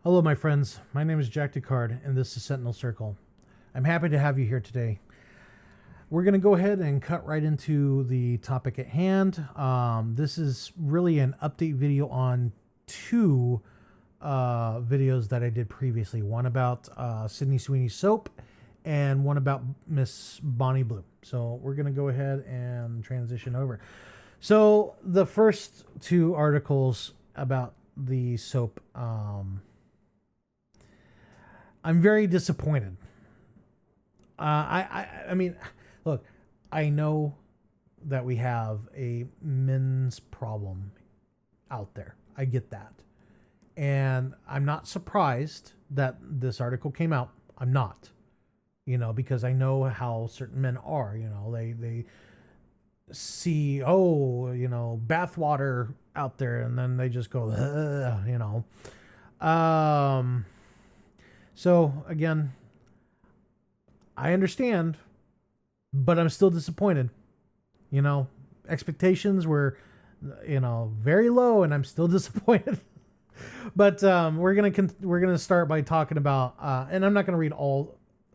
Hello, my friends. My name is Jack Ducard, and this is Sentinel Circle. I'm happy to have you here today. We're going to go ahead and cut right into the topic at hand. This is really an update video on two videos that I did previously. One about Sydney Sweeney's soap, and one about Miss Bonnie Blue. So we're going to go ahead and transition over. So the first two articles about the soap, I'm very disappointed. I mean, look, I know that we have a men's problem out there. I get that. And I'm not surprised that this article came out. I'm not, because I know how certain men are, they see, bathwater out there, and then they just go, So again, I understand, but I'm still disappointed. Expectations were, very low, and I'm still disappointed. But we're gonna start by talking about, and I'm not gonna read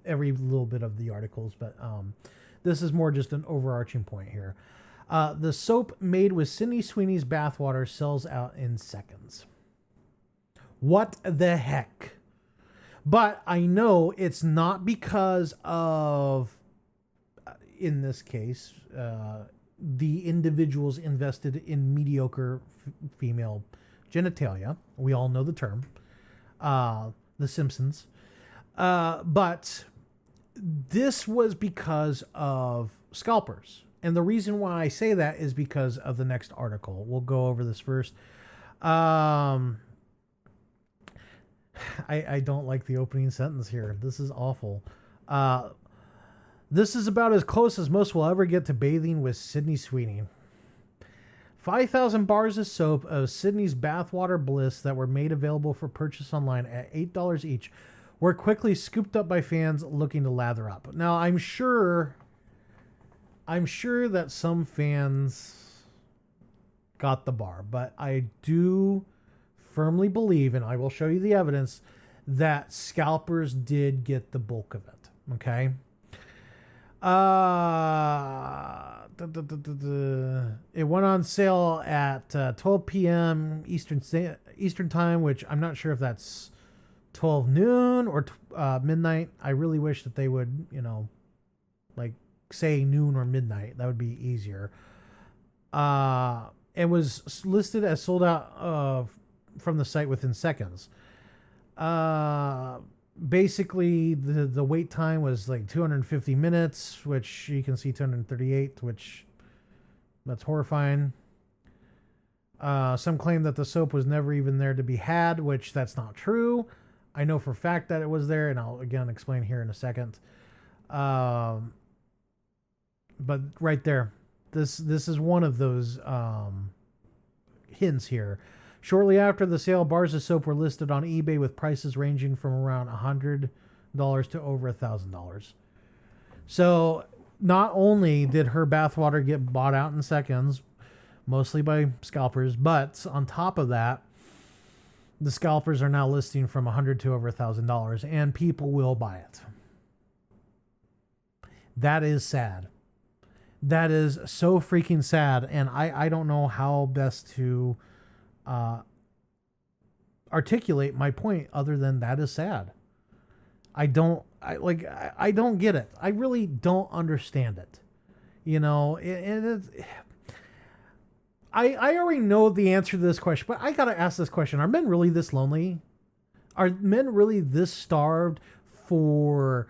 every little bit of the articles, but this is more just an overarching point here. The soap made with Sydney Sweeney's bathwater sells out in seconds. What the heck? But I know it's not because of, in this case, the individuals invested in mediocre female genitalia. We all know the term, The Simpsons. But this was because of Scalpers. And the reason why I say that is because of the next article. We'll go over this first. I don't like the opening sentence here. This is awful. This is about as close as most will ever get to bathing with Sydney Sweeney. 5,000 bars of soap of Sydney's Bathwater Bliss that were made available for purchase online at $8 each were quickly scooped up by fans looking to lather up. Now, I'm sure that some fans got the bar, but I do firmly believe, and I will show you the evidence, that Scalpers did get the bulk of it. Okay. It went on sale at 12 p.m. Eastern time, which I'm not sure if that's 12 noon or midnight. I really wish that they would, say noon or midnight. That would be easier. It was listed as sold out from the site within seconds. Basically, the wait time was like 250 minutes, which you can see 238, which that's horrifying. Some claim that the soap was never even there to be had, which that's not true. I know for a fact that it was there, and I'll again explain here in a second. But right there, this is one of those hints here. Shortly after the sale, bars of soap were listed on eBay with prices ranging from around $100 to over $1,000. So not only did her bathwater get bought out in seconds, mostly by scalpers, but on top of that, the scalpers are now listing from $100 to over $1,000, and people will buy it. That is sad. That is so freaking sad, and I don't know how best to articulate my point other than that is sad. I don't get it. I really don't understand it. I already know the answer to this question, but I gotta ask this question: are men really this lonely? Are men really this starved for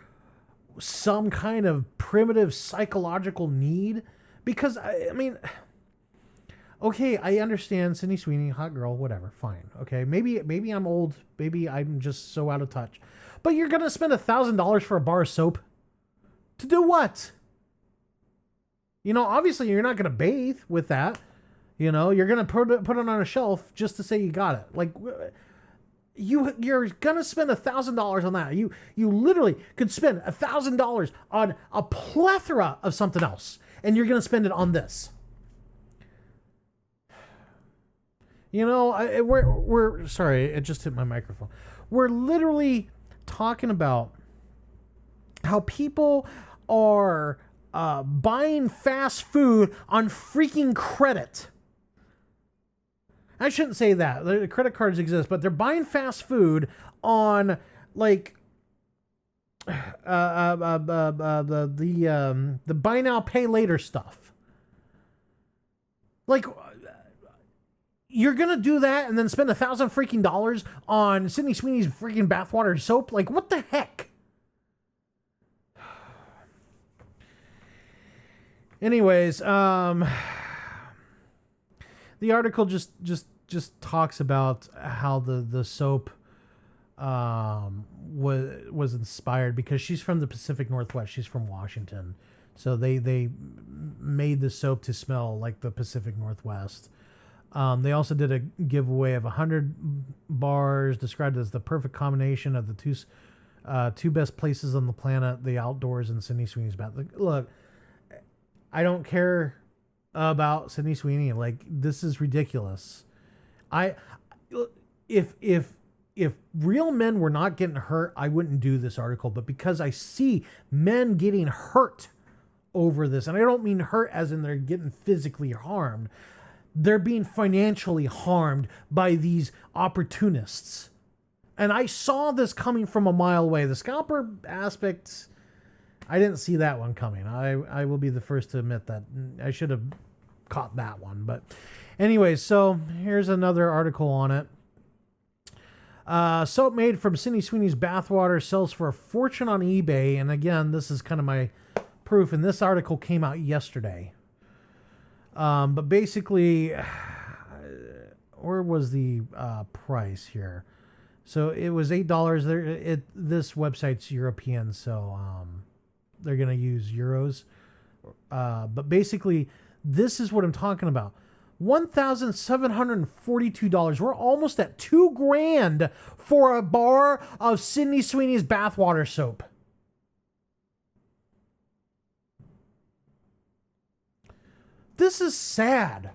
some kind of primitive psychological need? Because I mean, okay, I understand Sydney Sweeney, hot girl, whatever, fine. Okay, maybe I'm old, maybe I'm just so out of touch. But you're gonna spend $1,000 for a bar of soap to do what? Obviously you're not gonna bathe with that. You're gonna put it on a shelf just to say you got it. Like, you're gonna spend $1,000 on that. You literally could spend $1,000 on a plethora of something else, and you're gonna spend it on this. You know, we're sorry, it just hit my microphone. We're literally talking about how people are buying fast food on freaking credit. I shouldn't say that. The credit cards exist, but they're buying fast food on like the buy now pay later stuff. Like, you're gonna do that and then spend $1,000 freaking dollars on Sydney Sweeney's freaking bathwater soap? Like, what the heck? Anyways, the article just talks about how the soap was inspired because she's from the Pacific Northwest. She's from Washington, so they made the soap to smell like the Pacific Northwest. They also did a giveaway of 100 bars described as the perfect combination of the two best places on the planet, the outdoors and Sydney Sweeney's bath. Look, I don't care about Sydney Sweeney. Like, this is ridiculous. If real men were not getting hurt, I wouldn't do this article. But because I see men getting hurt over this, and I don't mean hurt as in they're getting physically harmed, they're being financially harmed by these opportunists. And I saw this coming from a mile away. The scalper aspect, I didn't see that one coming. I will be the first to admit that. I should have caught that one. But anyways, so here's another article on it. Soap made from Sydney Sweeney's bathwater sells for a fortune on eBay. And again, this is kind of my proof. And this article came out yesterday. But basically, where was the price here? So it was $8. This website's European, so they're gonna use euros. But basically, this is what I'm talking about. $1,742. We're almost at $2,000 for a bar of Sydney Sweeney's bathwater soap. This is sad.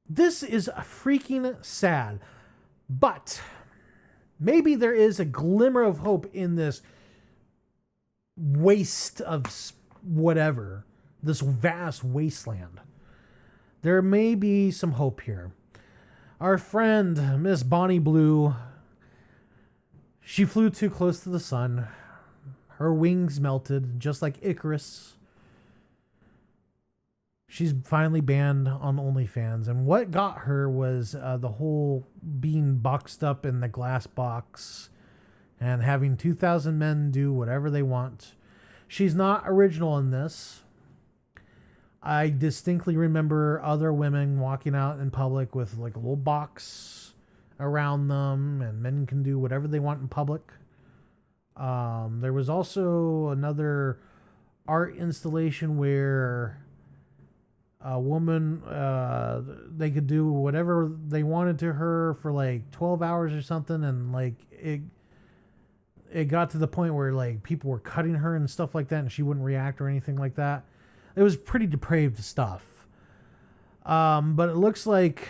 This is freaking sad. But maybe there is a glimmer of hope in this waste of whatever, this vast wasteland. There may be some hope here. Our friend, Miss Bonnie Blue, she flew too close to the sun. Her wings melted, just like Icarus. She's finally banned on OnlyFans. And what got her was the whole being boxed up in the glass box and having 2,000 men do whatever they want. She's not original in this. I distinctly remember other women walking out in public with like a little box around them, and men can do whatever they want in public. There was also another art installation where a woman, they could do whatever they wanted to her for like 12 hours or something, and like it got to the point where like people were cutting her and stuff like that, and she wouldn't react or anything like that. It was pretty depraved stuff. But it looks like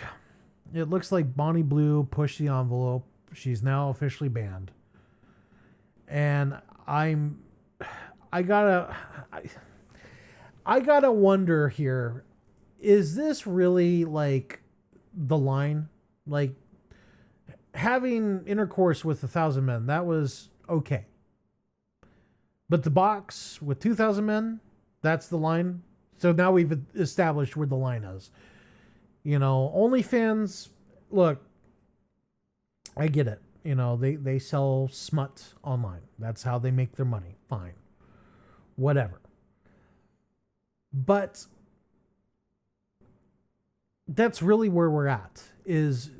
Bonnie Blue pushed the envelope. She's now officially banned. And I gotta wonder here, is this really like the line? Like, having intercourse with 1,000 men, that was okay. But the box with 2,000 men, that's the line. So now we've established where the line is. You know, OnlyFans, look, I get it. You know, they sell smut online. That's how they make their money. Fine. Whatever. But that's really where we're at. Is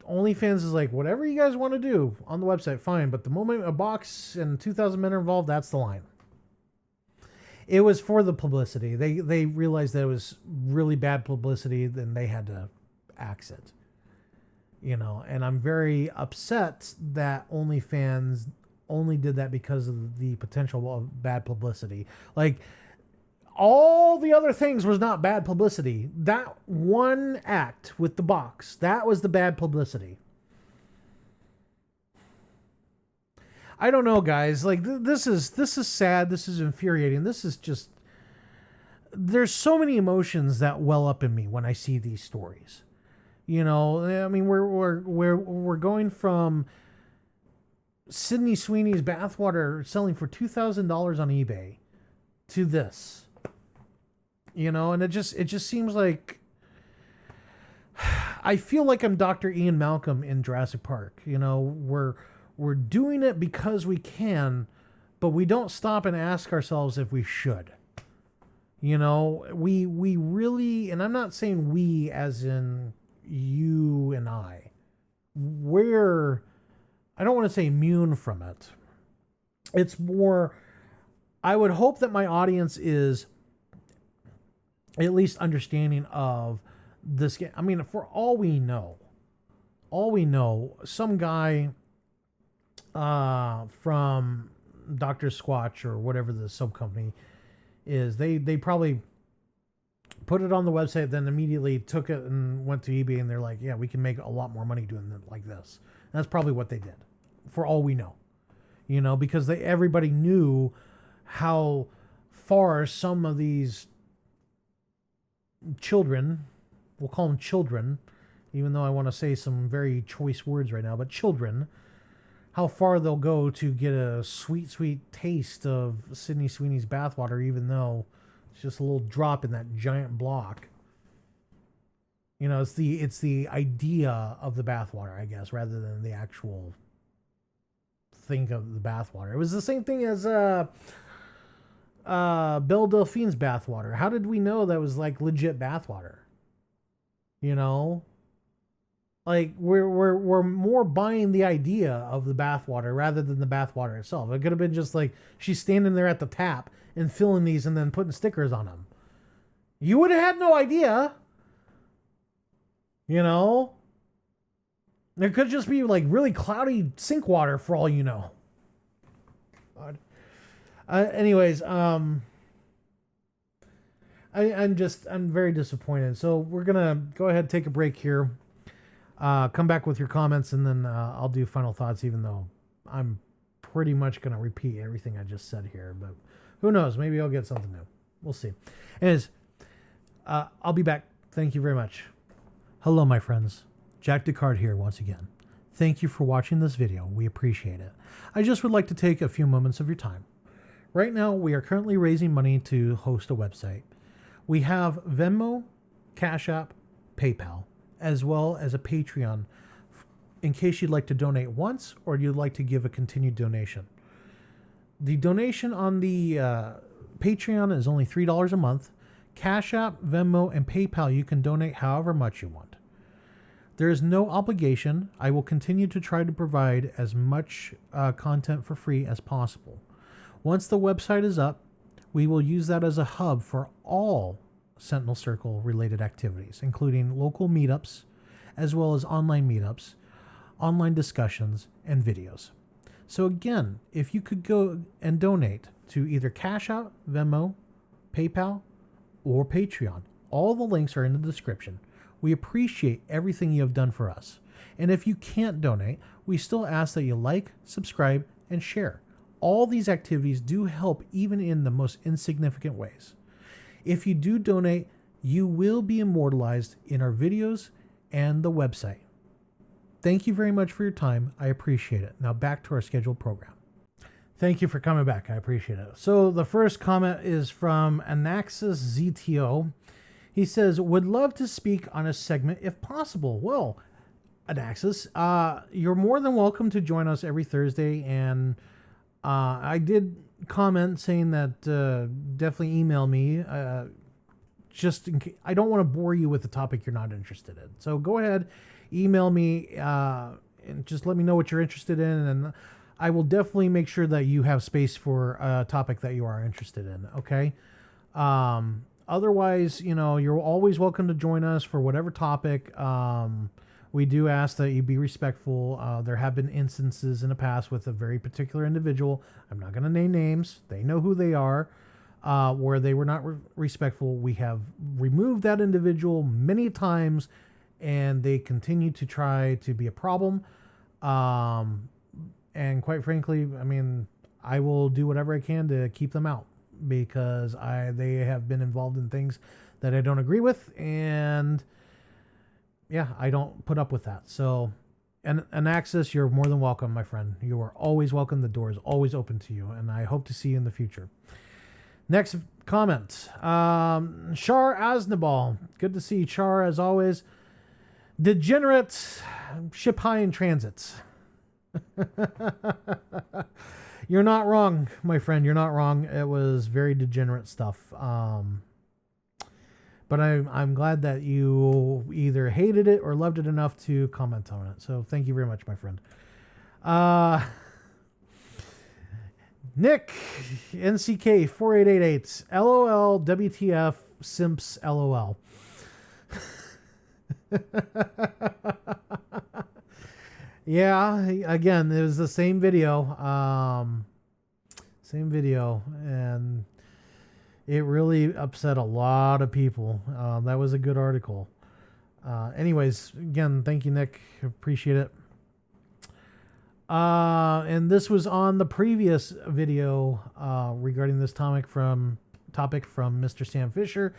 OnlyFans is like, whatever you guys want to do on the website, fine. But the moment a box and 2,000 men are involved, that's the line. It was for the publicity. They realized that it was really bad publicity, then they had to axe it. You know, and I'm very upset that OnlyFans only did that because of the potential of bad publicity. Like, all the other things was not bad publicity. That one act with the box, that was the bad publicity. I don't know, guys. Like this is sad. This is infuriating. This is just, there's so many emotions that well up in me when I see these stories. You know, I mean, we're going from Sydney Sweeney's bathwater selling for $2,000 on eBay to this. You know, and it just seems like I feel like I'm Dr. Ian Malcolm in Jurassic Park. You know, we're doing it because we can, but we don't stop and ask ourselves if we should. You know, we really, and I'm not saying we as in you and I don't want to say immune from it. It's more, I would hope that my audience is at least understanding of this game. I mean, for all we know, some guy from Dr. Squatch or whatever the sub company is, they probably put it on the website, then immediately took it and went to eBay, and they're like, yeah, we can make a lot more money doing it like this. And that's probably what they did, for all we know. You know, because everybody knew how far some of these children, we'll call them children, even though I want to say some very choice words right now, but children, how far they'll go to get a sweet, sweet taste of Sydney Sweeney's bathwater, even though it's just a little drop in that giant block. You know, it's the idea of the bathwater, I guess, rather than the actual thing of the bathwater. It was the same thing as Belle Delphine's bathwater. How did we know that was like legit bathwater? You know, like we're more buying the idea of the bathwater rather than the bathwater itself. It could have been just like she's standing there at the tap and filling these and then putting stickers on them. You would have had no idea. You know, there could just be like really cloudy sink water for all you know. Anyways, I'm very disappointed. So we're gonna go ahead and take a break here. Come back with your comments, and then I'll do final thoughts, even though I'm pretty much gonna repeat everything I just said here. But who knows? Maybe I'll get something new. We'll see. Anyways, I'll be back. Thank you very much. Hello, my friends. Jack Descartes here once again. Thank you for watching this video. We appreciate it. I just would like to take a few moments of your time. Right now, we are currently raising money to host a website. We have Venmo, Cash App, PayPal, as well as a Patreon in case you'd like to donate once or you'd like to give a continued donation. The donation on the Patreon is only $3 a month. Cash App, Venmo, and PayPal, you can donate however much you want. There is no obligation. I will continue to try to provide as much content for free as possible. Once the website is up, we will use that as a hub for all Sentinel Circle related activities, including local meetups, as well as online meetups, online discussions, and videos. So again, if you could go and donate to either Cash App, Venmo, PayPal, or Patreon, all the links are in the description. We appreciate everything you have done for us. And if you can't donate, we still ask that you like, subscribe, and share. All these activities do help even in the most insignificant ways. If you do donate, you will be immortalized in our videos and the website. Thank you very much for your time. I appreciate it. Now back to our scheduled program. Thank you for coming back. I appreciate it. So the first comment is from Anaxis ZTO. He says, would love to speak on a segment if possible. Well, Anaxis, you're more than welcome to join us every Thursday. And I did comment saying that definitely email me. Just in case, I don't want to bore you with the topic you're not interested in. So go ahead, email me and just let me know what you're interested in. And I will definitely make sure that you have space for a topic that you are interested in. Okay. Otherwise, you know, you're always welcome to join us for whatever topic. We do ask that you be respectful. There have been instances in the past with a very particular individual. I'm not going to name names. They know who they are. where they were not respectful. We have removed that individual many times, and they continue to try to be a problem. And quite frankly, I mean, I will do whatever I can to keep them out, because they have been involved in things that I don't agree with, and yeah, I don't put up with that. So, and Axis, you're more than welcome, my friend. You are always welcome. The door is always open to you, and I hope to see you in the future. Next comment, Char Aznabal. Good to see Char as always. Degenerate ship high in transits. You're not wrong, my friend. You're not wrong. It was very degenerate stuff. But I'm glad that you either hated it or loved it enough to comment on it. So thank you very much, my friend. Nick, NCK 4888, LOL, WTF, Simps, LOL. Yeah, again, it was the same video. And it really upset a lot of people. That was a good article. Anyways, again, thank you, Nick. Appreciate it. And this was on the previous video regarding this topic from Mr. Sam Fisher.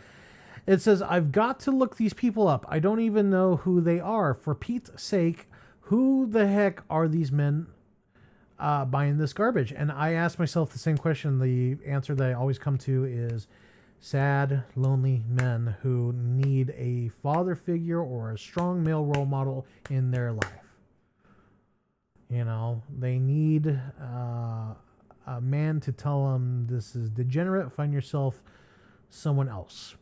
It says, I've got to look these people up. I don't even know who they are. For Pete's sake, who the heck are these men buying this garbage? And I asked myself the same question. The answer that I always come to is sad, lonely men who need a father figure or a strong male role model in their life. You know, they need a man to tell them this is degenerate. Find yourself someone else.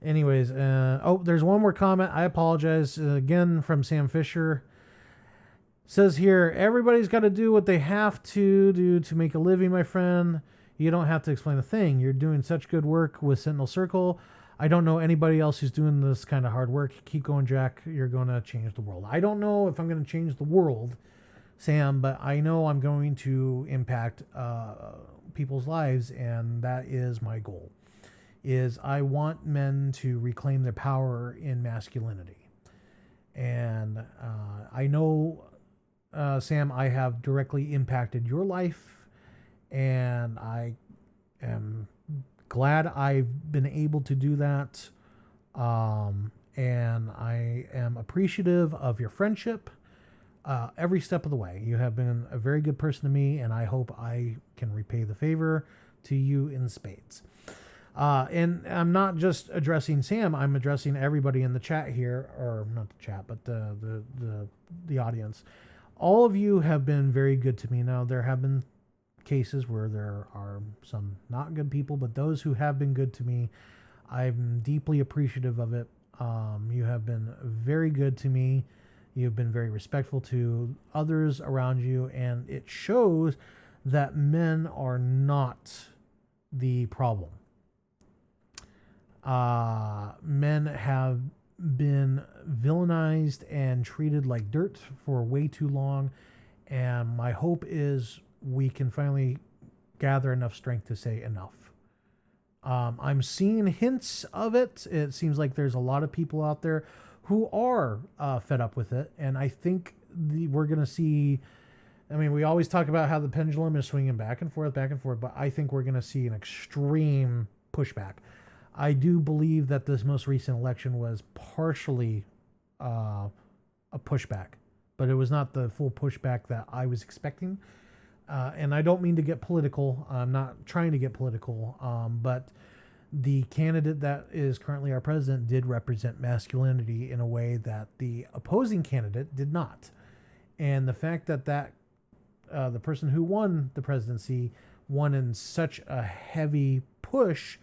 Anyways, there's one more comment. I apologize again from Sam Fisher. Says here, everybody's got to do what they have to do to make a living, my friend. You don't have to explain a thing. You're doing such good work with Sentinel Circle. I don't know anybody else who's doing this kind of hard work. Keep going, Jack. You're going to change the world. I don't know if I'm going to change the world, Sam, but I know I'm going to impact people's lives, and that is my goal. Is I want men to reclaim their power in masculinity. And I know, Sam, I have directly impacted your life, and I am glad I've been able to do that. And I am appreciative of your friendship every step of the way. You have been a very good person to me, and I hope I can repay the favor to you in spades. And I'm not just addressing Sam, I'm addressing everybody in the chat here, or not the chat, but the audience. All of you have been very good to me. Now, there have been cases where there are some not good people, but those who have been good to me, I'm deeply appreciative of it. You have been very good to me. You've been very respectful to others around you, and it shows that men are not the problem. Men have been villainized and treated like dirt for way too long, and my hope is we can finally gather enough strength to say enough. I'm seeing hints of it. It seems like there's a lot of people out there who are fed up with it, and I think we're going to see, I mean, we always talk about how the pendulum is swinging back and forth, but I think we're going to see an extreme pushback. I do believe that this most recent election was partially a pushback, but it was not the full pushback that I was expecting. And I don't mean to get political. I'm not trying to get political. But the candidate that is currently our president did represent masculinity in a way that the opposing candidate did not. And the fact that the person who won the presidency won in such a heavy push,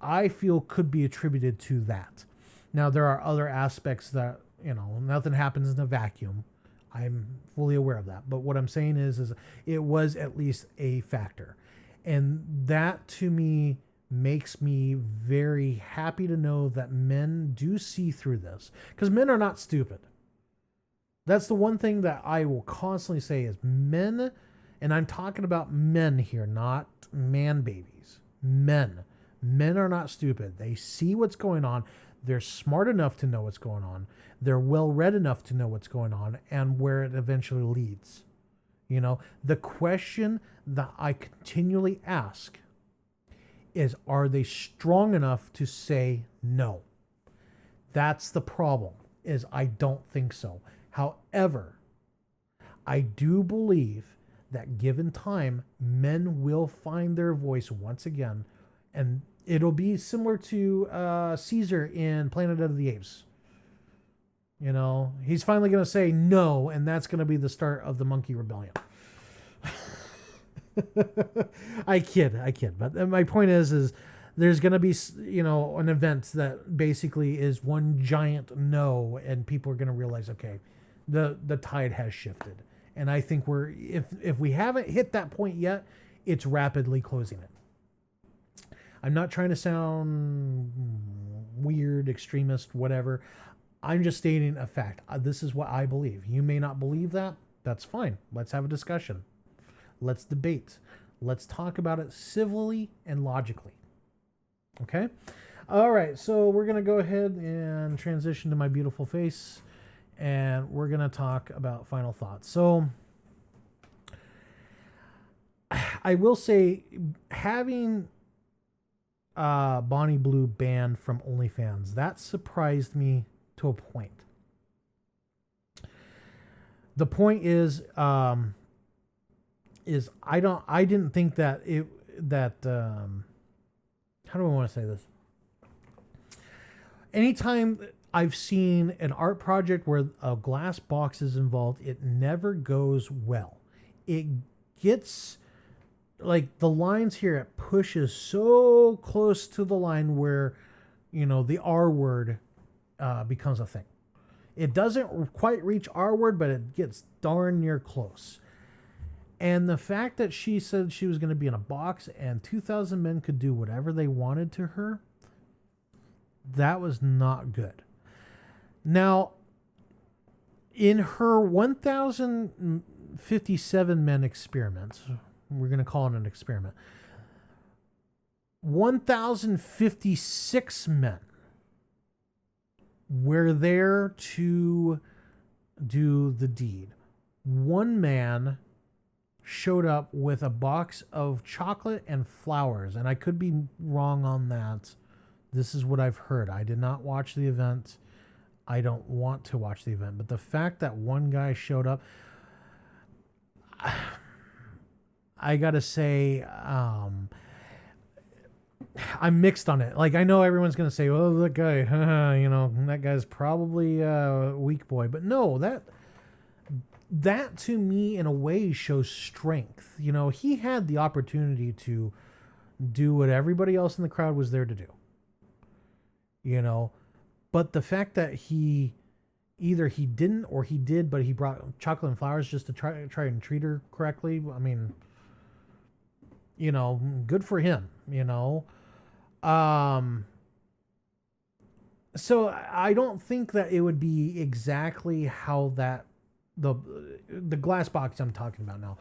I feel could be attributed to that. Now, there are other aspects that, nothing happens in a vacuum. I'm fully aware of that. But what I'm saying is it was at least a factor. And that to me makes me very happy to know that men do see through this. Because men are not stupid. That's the one thing that I will constantly say is men, and I'm talking about men here, not man babies. Men. Men are not stupid. They see what's going on. They're smart enough to know what's going on. They're well read enough to know what's going on and where it eventually leads. You know, the question that I continually ask is, are they strong enough to say no? That's the problem, is I don't think so. However, I do believe that given time, men will find their voice once again, and it'll be similar to Caesar in Planet of the Apes. You know, he's finally going to say no, and that's going to be the start of the monkey rebellion. I kid. But my point is there's going to be, you know, an event that basically is one giant no, and people are going to realize, okay, the tide has shifted. And I think if we haven't hit that point yet, it's rapidly closing it. I'm not trying to sound weird, extremist, whatever. I'm just stating a fact. This is what I believe. You may not believe that. That's fine. Let's have a discussion. Let's debate. Let's talk about it civilly and logically. Okay? All right. So we're going to go ahead and transition to my beautiful face. And we're going to talk about final thoughts. So I will say, having Bonnie Blue banned from OnlyFans, that surprised me to a point. The point is I didn't think that how do I want to say this? Anytime I've seen an art project where a glass box is involved, it never goes well. It gets, like, the lines here, it pushes so close to the line where, you know, the R word becomes a thing. It doesn't quite reach R word, but it gets darn near close. And the fact that she said she was going to be in a box and 2,000 men could do whatever they wanted to her, that was not good. Now, in her 1,057 men experiments, we're going to call it an experiment, 1,056 men were there to do the deed. One man showed up with a box of chocolate and flowers, and I could be wrong on that. This is what I've heard. I did not watch the event. I don't want to watch the event, but the fact that one guy showed up, I gotta say, I'm mixed on it. Like, I know everyone's gonna say, "Oh, that guy, you know, that guy's probably a weak boy," but no, that to me, in a way, shows strength. You know, he had the opportunity to do what everybody else in the crowd was there to do. You know, but the fact that either he didn't or he did, but he brought chocolate and flowers just to try and treat her correctly. I mean, you know, good for him, you know. So I don't think that it would be exactly how that the glass box I'm talking about now.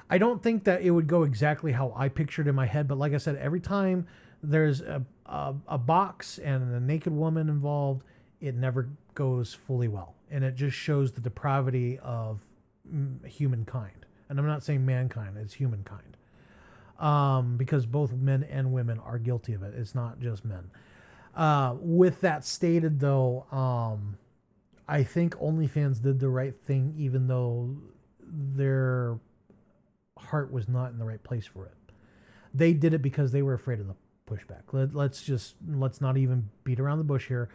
I don't think that it would go exactly how I pictured in my head, but like I said, every time there's a box and a naked woman involved, it never goes fully well. And it just shows the depravity of humankind. And I'm not saying mankind, it's humankind. Because both men and women are guilty of it. It's not just men. With that stated, though, I think OnlyFans did the right thing, even though their heart was not in the right place for it. They did it because they were afraid of the pushback. Let's not even beat around the bush here.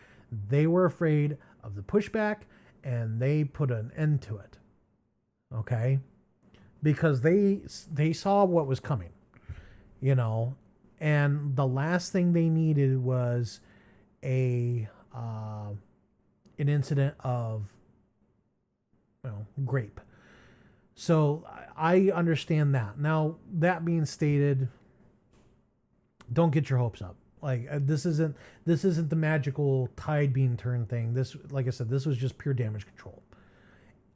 They were afraid of the pushback, and they put an end to it. Okay? Because they saw what was coming, you know, and the last thing they needed was an incident of, you know, grape. So I understand that. Now, that being stated, don't get your hopes up. Like, this isn't the magical tide being turned thing. This, like I said, this was just pure damage control,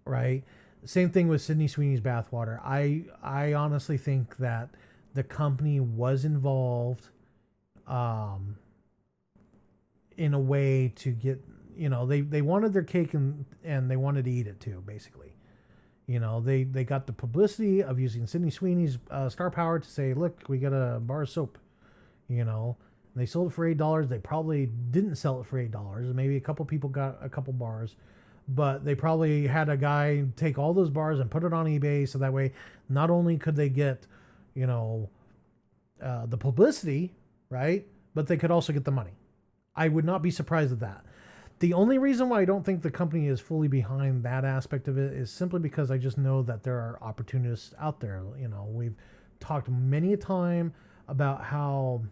right? Same thing with Sydney Sweeney's Bathwater. I honestly think that the company was involved in a way to get, they wanted their cake and they wanted to eat it too, basically. They got the publicity of using Sydney Sweeney's star power to say, look, we got a bar of soap. They sold it for $8. They probably didn't sell it for $8. Maybe a couple people got a couple bars, but they probably had a guy take all those bars and put it on eBay. So that way, not only could they get, the publicity, right? But they could also get the money. I would not be surprised at that. The only reason why I don't think the company is fully behind that aspect of it is simply because I just know that there are opportunists out there. We've talked many a time about how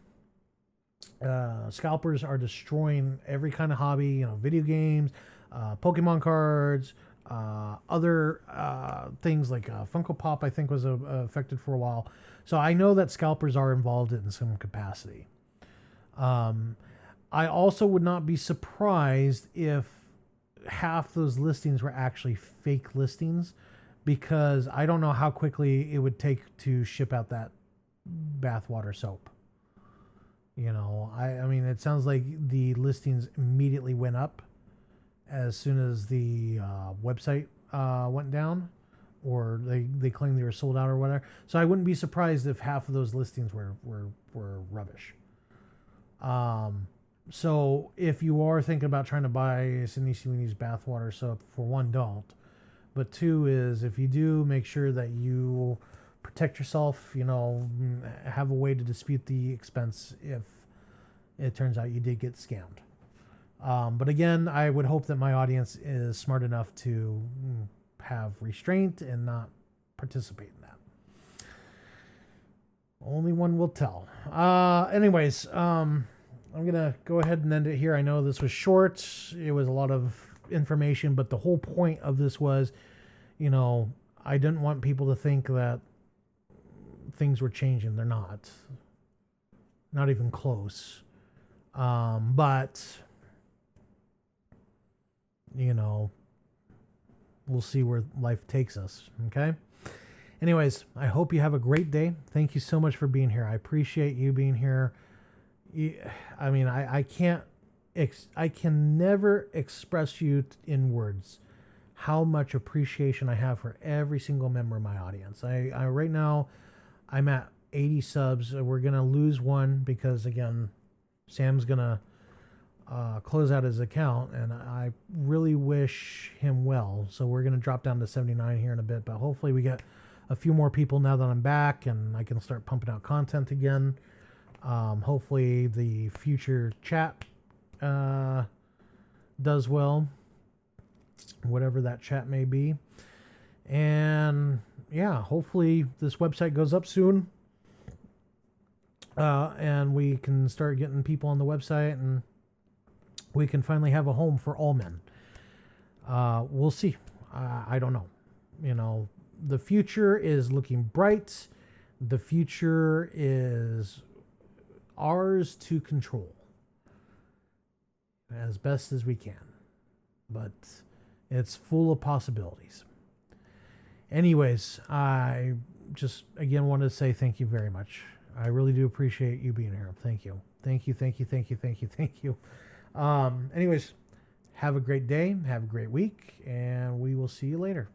scalpers are destroying every kind of hobby, video games, Pokemon cards, other things like Funko Pop, I think was affected for a while. So I know that scalpers are involved in some capacity. I also would not be surprised if half those listings were actually fake listings, because I don't know how quickly it would take to ship out that bathwater soap. I mean, it sounds like the listings immediately went up as soon as the website went down, or they claimed they were sold out or whatever. So I wouldn't be surprised if half of those listings were rubbish. So if you are thinking about trying to buy Sydney Sweeney's bathwater soap, for one, don't. But two is, if you do, make sure that you protect yourself, have a way to dispute the expense if it turns out you did get scammed. But again, I would hope that my audience is smart enough to have restraint and not participate in that. Only one will tell. Anyways, I'm going to go ahead and end it here. I know this was short. It was a lot of information, but the whole point of this was, I didn't want people to think that things were changing. They're not. Not even close. But, we'll see where life takes us. Okay? Anyways, I hope you have a great day. Thank you so much for being here. I appreciate you being here. I mean, I can never express you in words how much appreciation I have for every single member of my audience. I right now, I'm at 80 subs. We're going to lose one because, again, Sam's going to close out his account, and I really wish him well. So we're going to drop down to 79 here in a bit, but hopefully we get a few more people now that I'm back and I can start pumping out content again. Hopefully the future chat does well, whatever that chat may be. And yeah, hopefully this website goes up soon, and we can start getting people on the website, and we can finally have a home for all men. We'll see. I don't know. The future is looking bright. The future is ours to control as best as we can, but it's full of possibilities. Anyways, I just again want to say thank you very much. I really do appreciate you being here. Thank you. Anyways, have a great day, have a great week, and we will see you later.